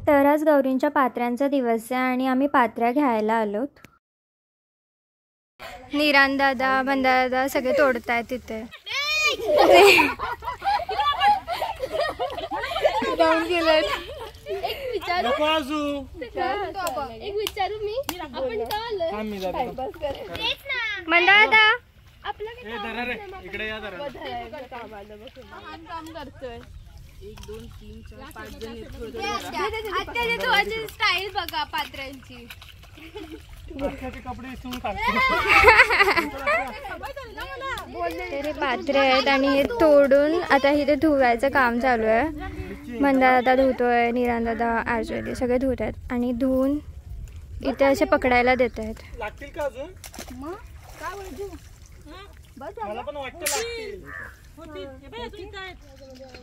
तर आज गौरींच्या पात्र्यांचा दिवस आहे आणि आम्ही पात्र्या घ्यायला आलोत. निरान दादा, बंदा दादा सगळे तोडतायत तिथे. जाऊन गेलेत. एक विचारू मी, आपण का आलोय? बंदा दादा इकडे या जरा. काम करतोय. 1 2 3 4 5 जण आहेत. स्टाईल बघा पात्र्यांची. तरी पात्रे आहेत आणि हे तोडून आता इथे धुवायचं काम चालू आहे. बंदा दादा धुतोय, निरान दादा, आरजे सगळे धुत आहेत आणि धुवून इथे असे पकडायला देत आहेत.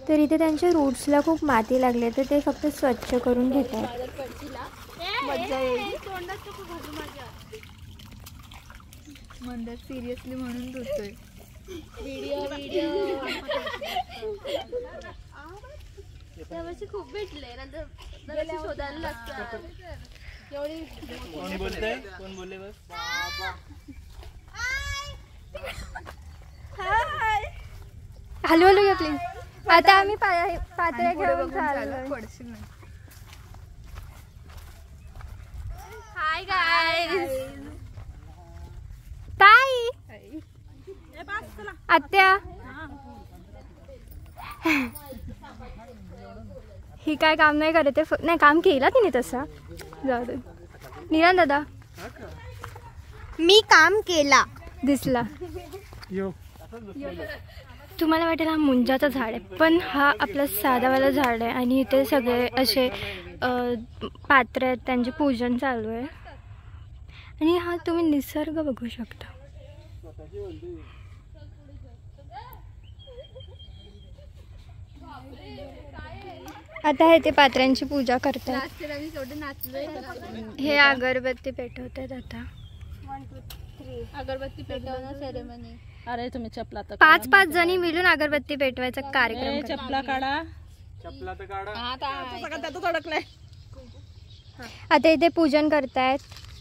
तर इथे त्यांच्या रूट्सला खूप माती लागली तर ते फक्त स्वच्छ करून घेतात. मंदार सिरियसली म्हणून धुतोय. व्हिडिओ यावर्षी खूप भेटले नंतर शोधायला लागतं. कोण बोलले बस हॅलो हॅलो या प्लीज. आता आम्ही पात्र्या घेऊन चाललो. Hi guys. ताई आत्या ही काय काम नाही करत आहे. नाही काम केला तिने तसा. जाऊ दे. निरान दादा मी काम केला दिसला. तुम्हाला वाटेल हा मुंजाचा झाड आहे पण हा आपला साधावाला झाड आहे आणि इथे सगळे असे पात्र आहेत त्यांचे पूजन चालू आहे आणि हा तुम्ही निसर्ग बघू शकता. आता हे ते पात्र्यांची पूजा करतात. हे अगरबत्ती पेटवतात. आता अगरबत्ती पेटवणं सेरेमनी. अरे तुम्ही चपला तर 5-5 जणी मिळून अगरबत्ती पेटवायचा कार्यक्रम. चपला काढा. आता इथे पूजन करतायत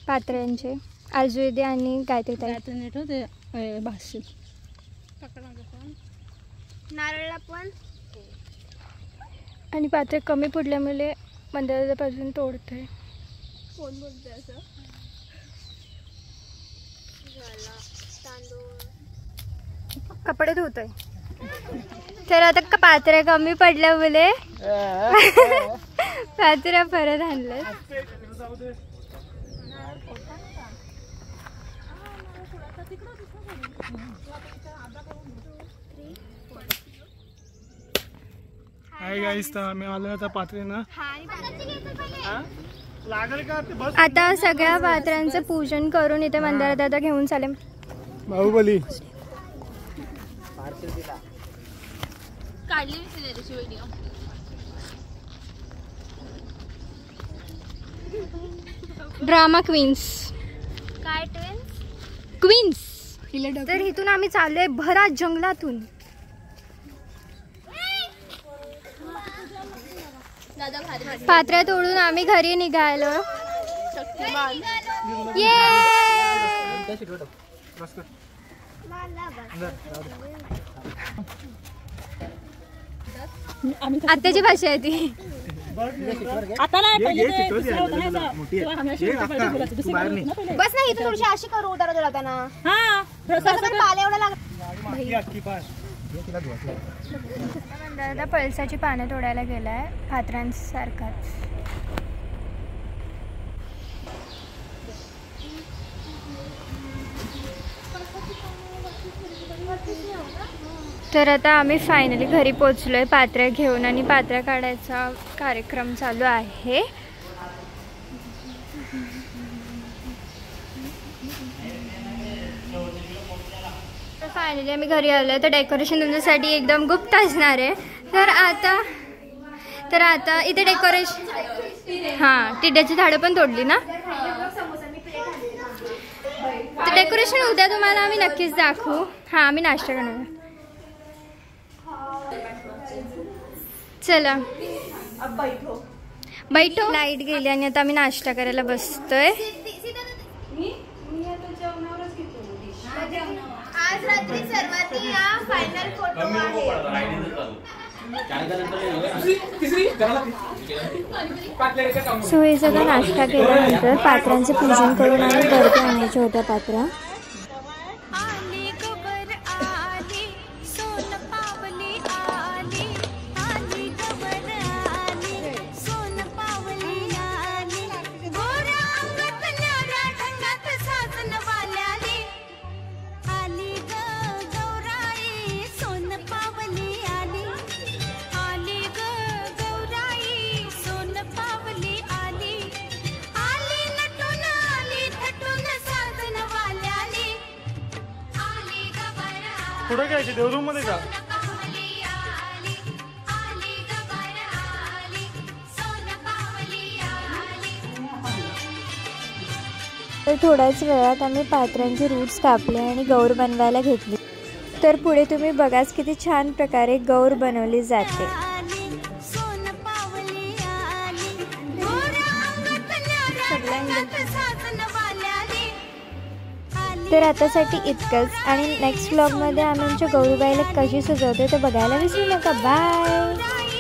पात्र्यांचे आजुदे आणि गायत्री ताई. नीट होते भाष्य. नारळला पण आणि पात्रे कमी पडल्यामुळे मंदिरापासून तोडतोय. कोण बोलतोय असं? कपडे धुतोय. तर आता पात्रे कमी पडल्यामुळे पात्रे परत आणले. हाय गाईस, तर आम्ही आलो आता पात्रेना. आता सगळ्या पात्र्यांचं पूजन करून इथे मंदिरात दादा घेऊन चाले. बाहुबली काढली त्याची व्हिडिओ. Drama queens. काय क्वीन्स. तर इथून आम्ही चाललोय भरा जंगलातून. पात्र्या तोडून आम्ही घरी निघालो. ये आत्याची भाषा आहे ती. आता नाही बस नाही इथं थोडीशी अशी करू उतारा जाताना. दादा पळसाची पानं तोडायला गेलाय पात्रांसारखाच. तर आता आम्ही फायनली घरी पोचलोय पात्र्या घेऊन आणि पात्र्या काढायचा कार्यक्रम चालू आहे. तर फायनली आम्ही घरी आलोय. तर डेकोरेशन तुमच्यासाठी एकदम गुप्त असणार आहे. तर आता इथे डेकोरेशन टिड्याची झाडं पण तोडली ना. तर डेकोरेशन उद्या तुम्हाला आम्ही नक्कीच दाखवू. आम्ही नाश्ता करणार. चला बैठो. लाईट गेली आणि आता आम्ही नाश्ता करायला बसतोय. आज रात्री सर्वांनी या फायनल फोटो सो हे सगळं नाश्ता केल्यानंतर पात्रांचं पूजन करून आणि गरबे आणायच्या होत्या पात्रा. कुठे घ्यायची देवरूम मध्ये का? तर थोड्याच वेळात आम्ही पात्रांचे रूट्स कापले आणि गौर बनवायला घेतली. तर पुढे तुम्ही बघाच किती छान प्रकारे गौर बनवली जाते. तर आतासाठी इतकंच आणि नेक्स्ट व्लॉगमध्ये आम्ही आमच्या गौरूबाईला कशी सजवते ते बघायला विसरू नका. बाय.